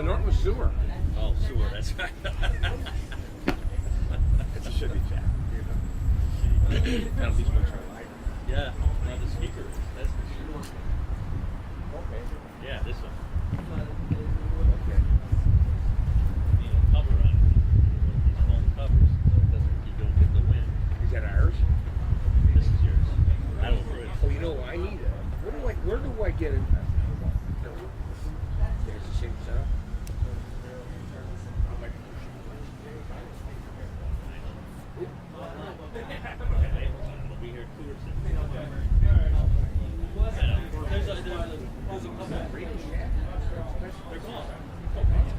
Norton was sewer. Oh, sewer, that's right. It should be Jack. Penalties much higher. Yeah, now the speaker is. That's for sure. Okay. Yeah, this one. Okay. Need a cover on it. These foam covers, so it doesn't, you don't get the wind. Is that ours? This is yours. I don't approve. Oh, you know, I need it. Where do I get it? There's the same setup. It'll be here 2 or 6. There's a couple of radio shacks. They're gone.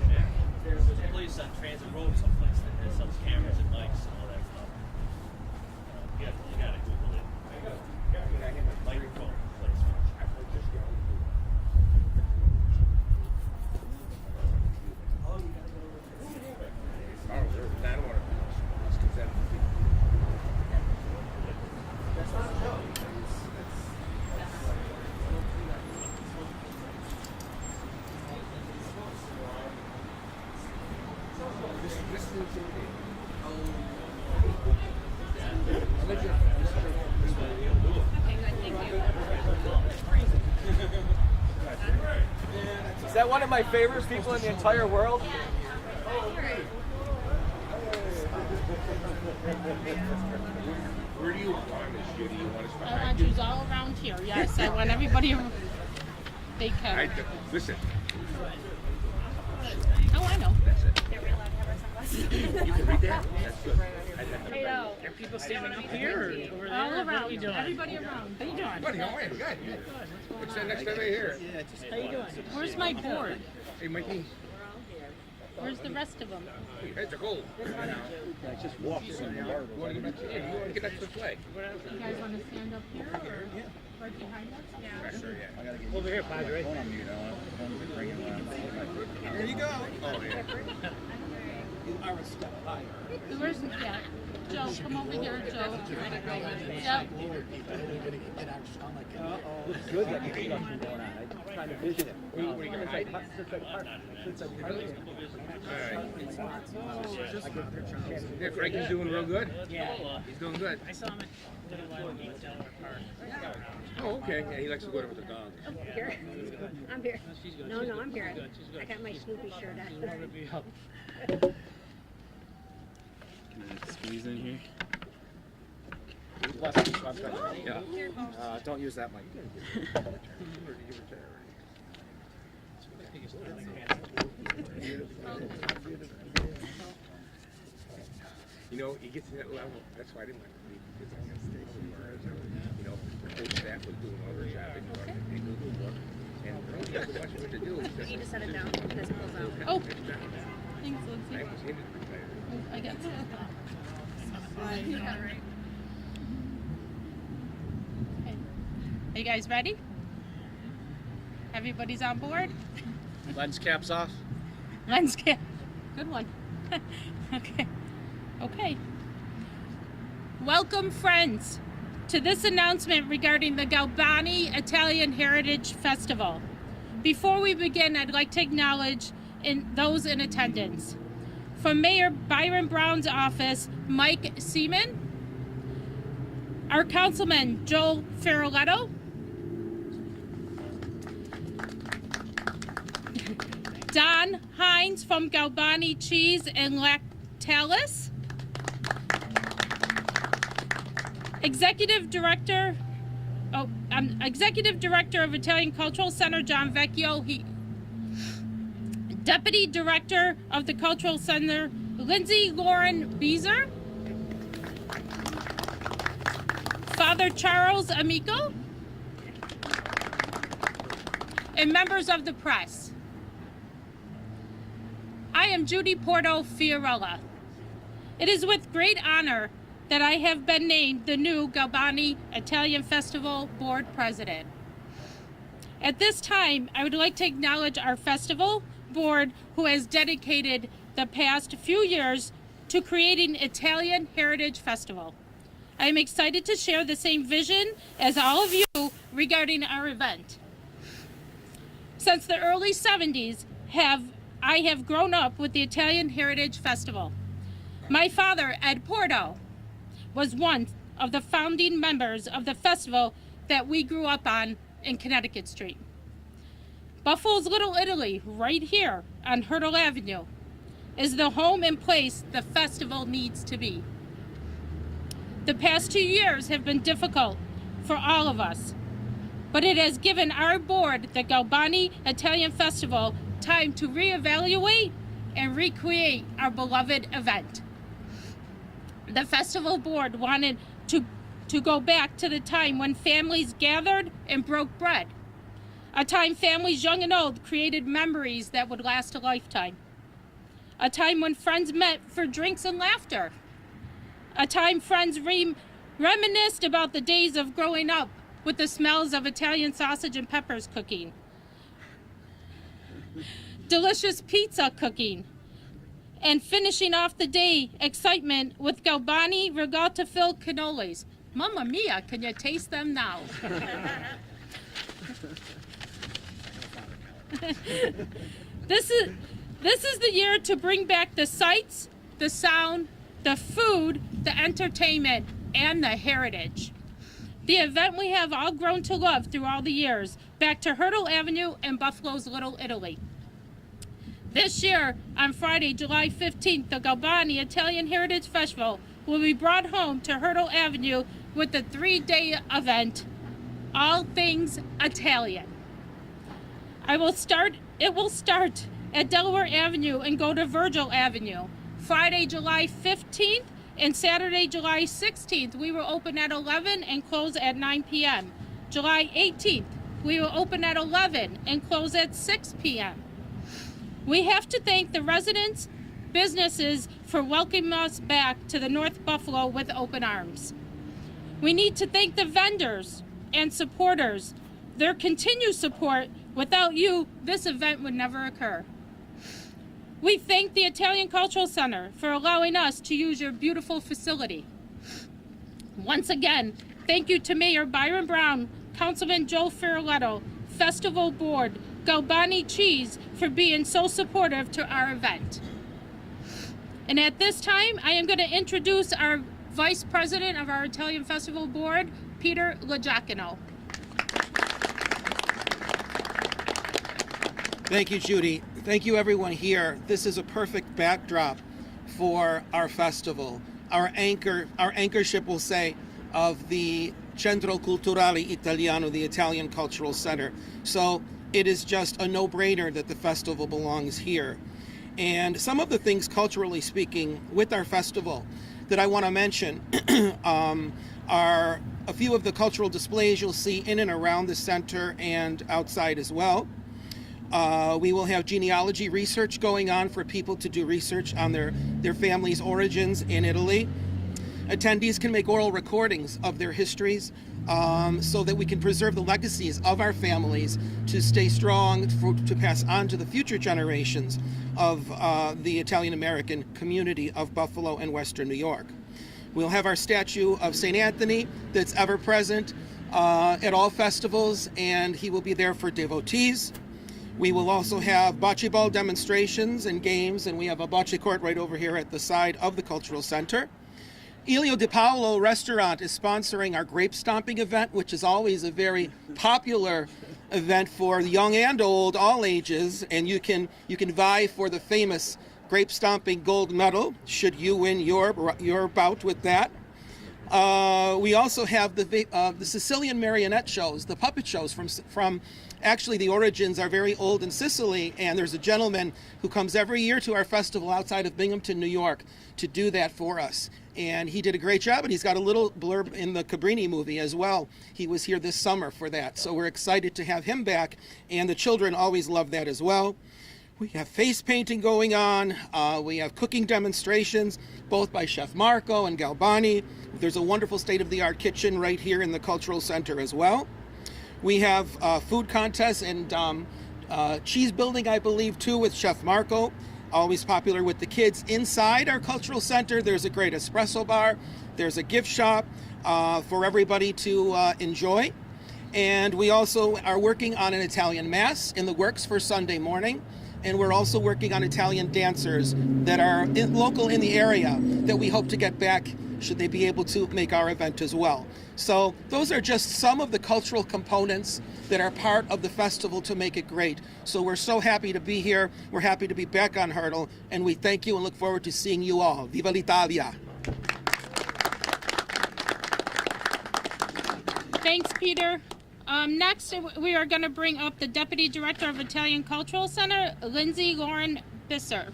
Yeah. There's a place on Transit Road someplace that has some cameras and mics and all that stuff. You gotta Google it. Microphone placement. Is that one of my favorite people in the entire world? Where do you want us, Judy? You want us I behind want you all around here. Yes, I want everybody. They can. Listen. Oh, I know. That's it. Are we allowed to have our sunglasses? You can read that? That's good. I know. Are people standing up here or over there? All What are around. we doing? Everybody around. How you doing? Buddy, how are you? Good. It's the next time I hear it. How you doing? Where's my board? Hey, Mikey. Where's the rest of them? It's a cold. I just walked from the yard. You want to get back to you want to get back to the flag? You guys want to stand up here or right behind us? Yeah, sure, yeah. Over here, Padre. Here you go. Oh, yeah. You are a step higher. Where's yeah? Joe, come over here, Joe. Yep. Looks good that construction going on. I'm trying to vision it. Yeah, Frankie's doing real good. Yeah. He's doing good. I saw him at the Delaware Park. Oh, okay. Yeah, he likes to go there with the dog. Here. I'm here. No, I'm here. I got my Snoopy shirt on. Can I squeeze in here? Yeah. Don't use that mic. You know, he gets to that level. That's why I didn't like to leave because I got to stay somewhere. You know, the whole staff was doing all their shopping. They knew the work. And he doesn't much of what to do. You just set it down. This pulls out. Oh, thanks, Lindsay. I was hinted to retire. I got some. Yeah, right. Okay. Are you guys ready? Everybody's on board? Lens caps off. Lens cap. Good one. Okay. Okay. Welcome, friends, to this announcement regarding the Galbani Italian Heritage Festival. Before we begin, I'd like to acknowledge those in attendance. From Mayor Byron Brown's office, Mike Seaman, our Councilman Joel Ferroletto, Don Hines from Galbani Cheese and Lactalis, Executive Director of Italian Cultural Center, John Vecchio. Deputy Director of the Cultural Center, Lindsay Lauren Beezer. Father Charles Amico. And members of the press. I am Judy Porto Fiorella. It is with great honor that I have been named the new Galbani Italian Festival Board President. At this time, I would like to acknowledge our festival board who has dedicated the past few years to creating Italian Heritage Festival. I am excited to share the same vision as all of you regarding our event. Since the early 70s, have I have grown up with the Italian Heritage Festival. My father, Ed Porto, was one of the founding members of the festival that we grew up on in Connecticut Street. Buffalo's Little Italy, right here on Hertel Avenue, is the home and place the festival needs to be. The past 2 years have been difficult for all of us, but it has given our board, the Galbani Italian Festival, time to reevaluate and recreate our beloved event. The festival board wanted to go back to the time when families gathered and broke bread, a time families young and old created memories that would last a lifetime, a time when friends met for drinks and laughter, a time friends reminisced about the days of growing up with the smells of Italian sausage and peppers cooking, delicious pizza cooking, and finishing off the day excitement with Galbani regatta-filled cannolis. Mamma mia, can you taste them now? This is the year to bring back the sights, the sound, the food, the entertainment, and the heritage. The event we have all grown to love through all the years, back to Hertel Avenue and Buffalo's Little Italy. This year, on Friday, July 15th, the Galbani Italian Heritage Festival will be brought home to Hertel Avenue with the 3-day event, All Things Italian. It will start at Delaware Avenue and go to Virgil Avenue. Friday, July 15th and Saturday, July 16th, we will open at 11 and close at 9 p.m. July 18th, we will open at 11 and close at 6 p.m. We have to thank the residents, businesses for welcoming us back to the North Buffalo with open arms. We need to thank the vendors and supporters. Their continued support, without you, this event would never occur. We thank the Italian Cultural Center for allowing us to use your beautiful facility. Once again, thank you to Mayor Byron Brown, Councilman Joe Ferroletto, Festival Board, Galbani Cheese for being so supportive to our event. And at this time, I am going to introduce our Vice President of our Italian Festival Board, Peter LaGiacono. Thank you, Judy. Thank you, everyone here. This is a perfect backdrop for our festival. Our anchorship will say of the Centro Culturale Italiano, the Italian Cultural Center. So it is just a no-brainer that the festival belongs here. And some of the things, culturally speaking, with our festival that I want to mention are a few of the cultural displays you'll see in and around the center and outside as well. We will have genealogy research going on for people to do research on their family's origins in Italy. Attendees can make oral recordings of their histories so that we can preserve the legacies of our families to stay strong, to pass on to the future generations of the Italian-American community of Buffalo and Western New York. We'll have our statue of St. Anthony that's ever present at all festivals, and he will be there for devotees. We will also have bocce ball demonstrations and games, and we have a bocce court right over here at the side of the Cultural Center. Elio Di Paolo Restaurant is sponsoring our grape stomping event, which is always a very popular event for young and old, all ages, and you can vie for the famous grape stomping gold medal should you win your bout with that. We also have the Sicilian marionette shows, the puppet shows from actually the origins are very old in Sicily, and there's a gentleman who comes every year to our festival outside of Binghamton, New York to do that for us. And he did a great job, and he's got a little blurb in the Cabrini movie as well. He was here this summer for that, so we're excited to have him back, and the children always love that as well. We have face painting going on. We have cooking demonstrations, both by Chef Marco and Galbani. There's a wonderful state-of-the-art kitchen right here in the Cultural Center as well. We have food contests and cheese building, I believe, too, with Chef Marco. Always popular with the kids. Inside our Cultural Center, there's a great espresso bar. There's a gift shop for everybody to enjoy. And we also are working on an Italian Mass in the works for Sunday morning. And we're also working on Italian dancers that are local in the area that we hope to get back should they be able to make our event as well. So those are just some of the cultural components that are part of the festival to make it great. So we're so happy to be here. We're happy to be back on Hertel, and we thank you and look forward to seeing you all. Viva l'Italia! Thanks, Peter. Next, we are going to bring up the Deputy Director of Italian Cultural Center, Lindsay Lauren Bisser.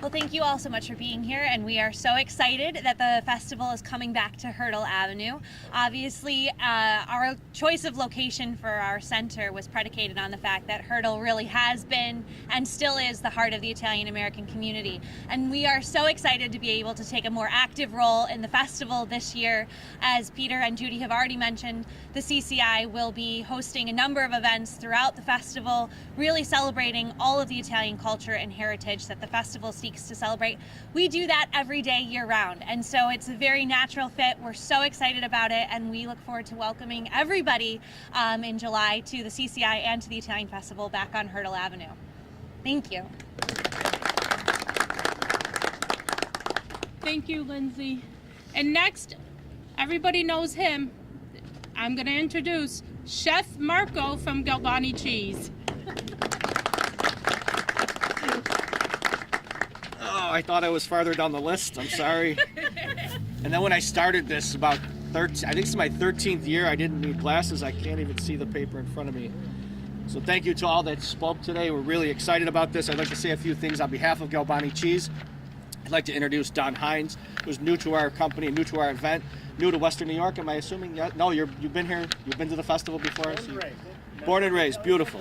Well, thank you all so much for being here, and we are so excited that the festival is coming back to Hertel Avenue. Obviously, our choice of location for our center was predicated on the fact that Hertel really has been and still is the heart of the Italian American community. And we are so excited to be able to take a more active role in the festival this year. As Peter and Judy have already mentioned, the CCI will be hosting a number of events throughout the festival, really celebrating all of the Italian culture and heritage that the festival seeks to celebrate. We do that every day year round, and so it's a very natural fit. We're so excited about it, and we look forward to welcoming everybody in July to the CCI and to the Italian Festival back on Hertel Avenue. Thank you. Thank you, Lindsay. And next, everybody knows him. I'm going to introduce Chef Marco from Galbani Cheese. I thought I was farther down the list. I'm sorry. And then when I started this about 13, I think it's my 13th year, I didn't need glasses. I can't even see the paper in front of me. So thank you to all that spoke today. We're really excited about this. I'd like to say a few things on behalf of Galbani Cheese. I'd like to introduce Don Hines, who's new to our company, new to our event, new to Western New York. Am I assuming? Yeah? No, you've been here. You've been to the festival before. Born and raised. Beautiful.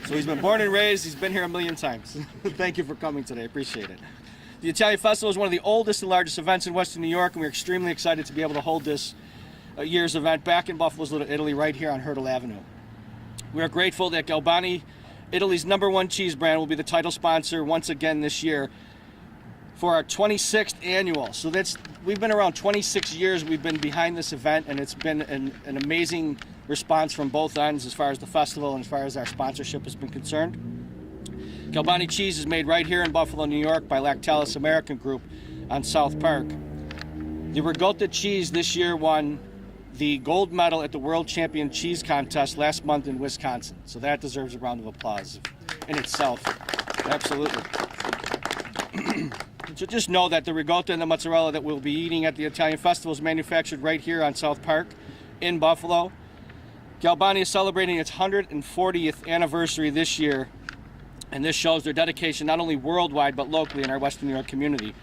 So he's been born and raised. He's been here a million times. Thank you for coming today. Appreciate it. The Italian Festival is one of the oldest and largest events in Western New York, and we're extremely excited to be able to hold this year's event back in Buffalo's Little Italy right here on Hertel Avenue. We are grateful that Galbani, Italy's #1 cheese brand, will be the title sponsor once again this year for our 26th annual. So we've been around 26 years. We've been behind this event, and it's been an amazing response from both ends as far as the festival and as far as our sponsorship has been concerned. Galbani Cheese is made right here in Buffalo, New York by Lactalis American Group on South Park. The Ricotta cheese this year won the gold medal at the World Champion Cheese Contest last month in Wisconsin. So that deserves a round of applause in itself. Absolutely. So just know that the ricotta and the mozzarella that we'll be eating at the Italian Festival is manufactured right here on South Park in Buffalo. Galbani is celebrating its 140th anniversary this year, and this shows their dedication not only worldwide but locally in our Western New York community.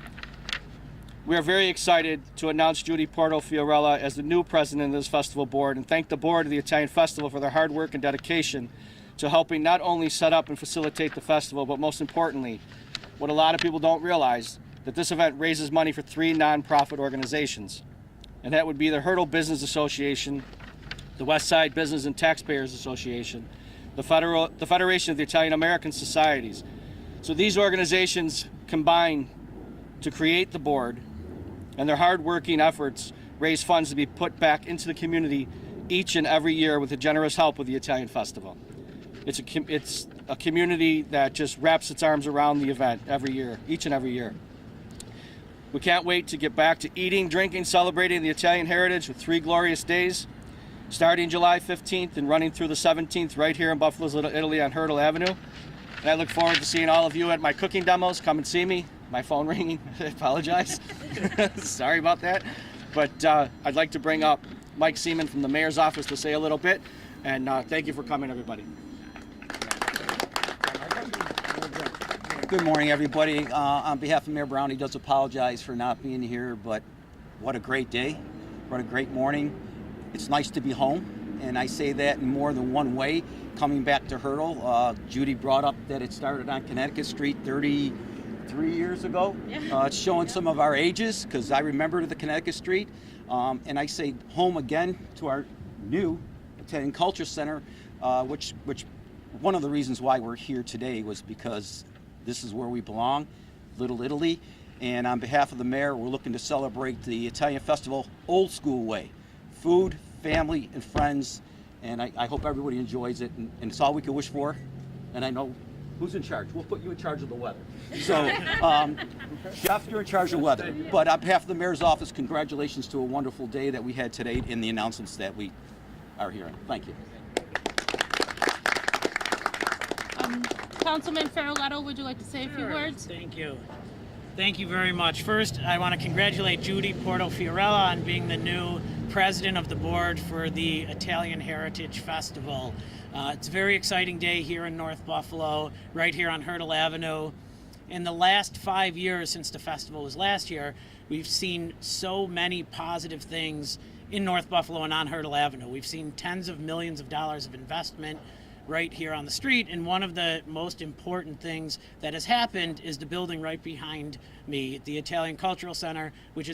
We are very excited to announce Judy Porto Fiorella as the new president of this festival board, and thank the board of the Italian Festival for their hard work and dedication to helping not only set up and facilitate the festival, but most importantly, what a lot of people don't realize, that this event raises money for 3 nonprofit organizations. And that would be the Hertel Business Association, the West Side Business and Taxpayers Association, the Federation of the Italian American Societies. So these organizations combine to create the board, and their hard-working efforts raise funds to be put back into the community each and every year with the generous help of the Italian Festival. It's a community that just wraps its arms around the event every year, each and every year. We can't wait to get back to eating, drinking, celebrating the Italian heritage with 3 glorious days, starting July 15th and running through the 17th right here in Buffalo's Little Italy on Hertel Avenue. And I look forward to seeing all of you at my cooking demos. Come and see me. My phone ringing. I apologize. Sorry about that. But I'd like to bring up Mike Seaman from the mayor's office to say a little bit. And thank you for coming, everybody. Good morning, everybody. On behalf of Mayor Brown, he does apologize for not being here, but what a great day. What a great morning. It's nice to be home, and I say that in more than one way. Coming back to Hertel, Judy brought up that it started on Connecticut Street 33 years ago. It's showing some of our ages, because I remember the Connecticut Street. And I say home again to our new Italian Culture Center, which one of the reasons why we're here today was because this is where we belong, Little Italy. And on behalf of the mayor, we're looking to celebrate the Italian Festival old school way. Food, family, and friends, and I hope everybody enjoys it, and it's all we can wish for. And I know who's in charge. We'll put you in charge of the weather. So, Jeff, you're in charge of weather. But on behalf of the mayor's office, congratulations to a wonderful day that we had today in the announcements that we are hearing. Thank you. Councilman Ferroletto, would you like to say a few words? Thank you. Thank you very much. First, I want to congratulate Judy Porto-Fiorella on being the new president of the board for the Italian Heritage Festival. It's a very exciting day here in North Buffalo, right here on Hertel Avenue. In the last 5 years since the festival was last year, we've seen so many positive things in North Buffalo and on Hertel Avenue. We've seen tens of millions of dollars of investment right here on the street, and one of the most important things that has happened is the building right behind me, the Italian Cultural Center, which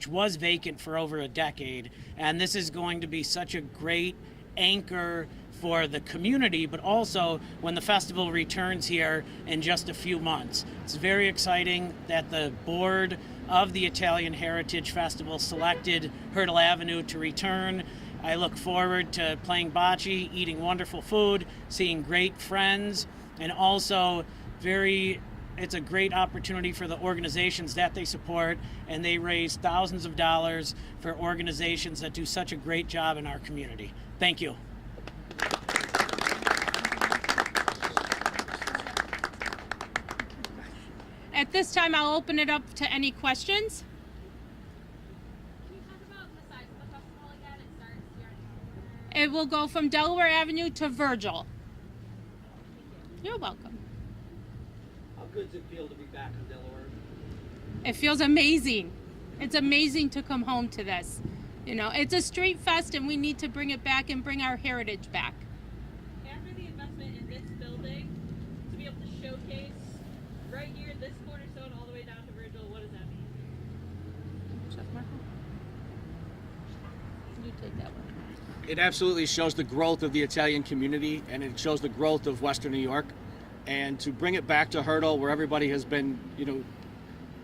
was vacant for over a decade. And this is going to be such a great anchor for the community, but also when the festival returns here in just a few months. It's very exciting that the board of the Italian Heritage Festival selected Hertel Avenue to return. I look forward to playing bocce, eating wonderful food, seeing great friends, and also it's a great opportunity for the organizations that they support, and they raise thousands of dollars for organizations that do such a great job in our community. Thank you. At this time, I'll open it up to any questions. Can you talk about the size of the festival again? It starts here. It will go from Delaware Avenue to Virgil. You're welcome. How good does it feel to be back in Delaware? It feels amazing. It's amazing to come home to this. You know, it's a street fest and we need to bring it back and bring our heritage back. After the investment in this building, to be able to showcase right here, this cornerstone, all the way down to Virgil, what does that mean? You take that one. It absolutely shows the growth of the Italian community, and it shows the growth of Western New York. And to bring it back to Hertel, where everybody has been,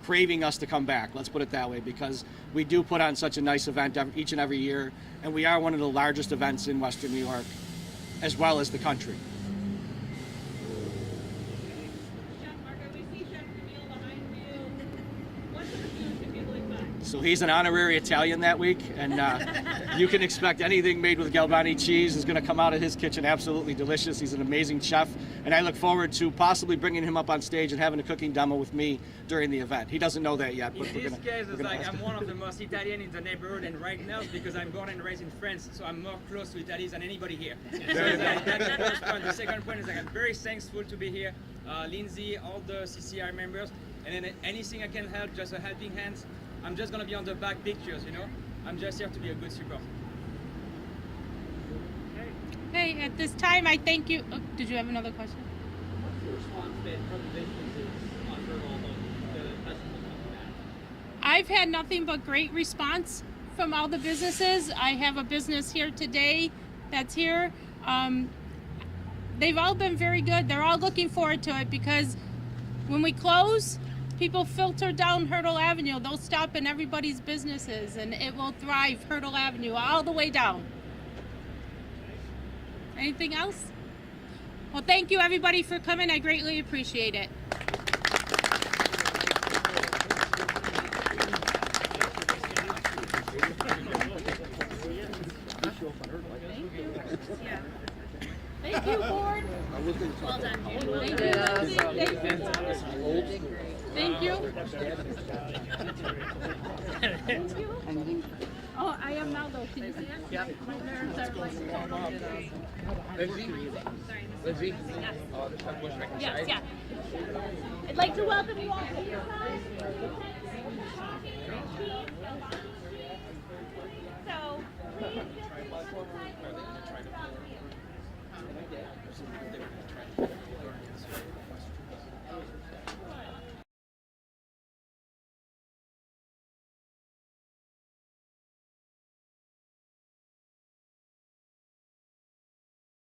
craving us to come back, let's put it that way, because we do put on such a nice event each and every year, and we are one of the largest events in Western New York, as well as the country. Chef Marco, we see Chef Camille behind you. What's the food that people expect? So he's an honorary Italian that week, and you can expect anything made with Galbani cheese is going to come out of his kitchen absolutely delicious. He's an amazing chef, and I look forward to possibly bringing him up on stage and having a cooking demo with me during the event. He doesn't know that yet, but in this case, it's like I'm one of the most Italian in the neighborhood, and right now it's because I'm born and raised in France, so I'm more close to Italy than anybody here. So that's the first point. The second point is I'm very thankful to be here. Lindsay, all the CCI members, and then anything I can help, just a helping hand. I'm just gonna be on the back pictures, I'm just here to be a good support. Okay, at this time, I thank you. Oh, did you have another question? What's the response been from the businesses on Hertel about the festival coming back? I've had nothing but great response from all the businesses. I have a business here today that's here. They've all been very good. They're all looking forward to it because when we close, people filter down Hertel Avenue. They'll stop in everybody's businesses and it will thrive Hertel Avenue all the way down. Anything else? Well, thank you everybody for coming. I greatly appreciate it. Thank you, board. Well done, Judy. Well Thank done. you. Thank you. Oh, I am now though. Can you see us? Yep. My nerves are like Lindsay? Yes, yeah. I'd like to welcome you all to your side. So, please just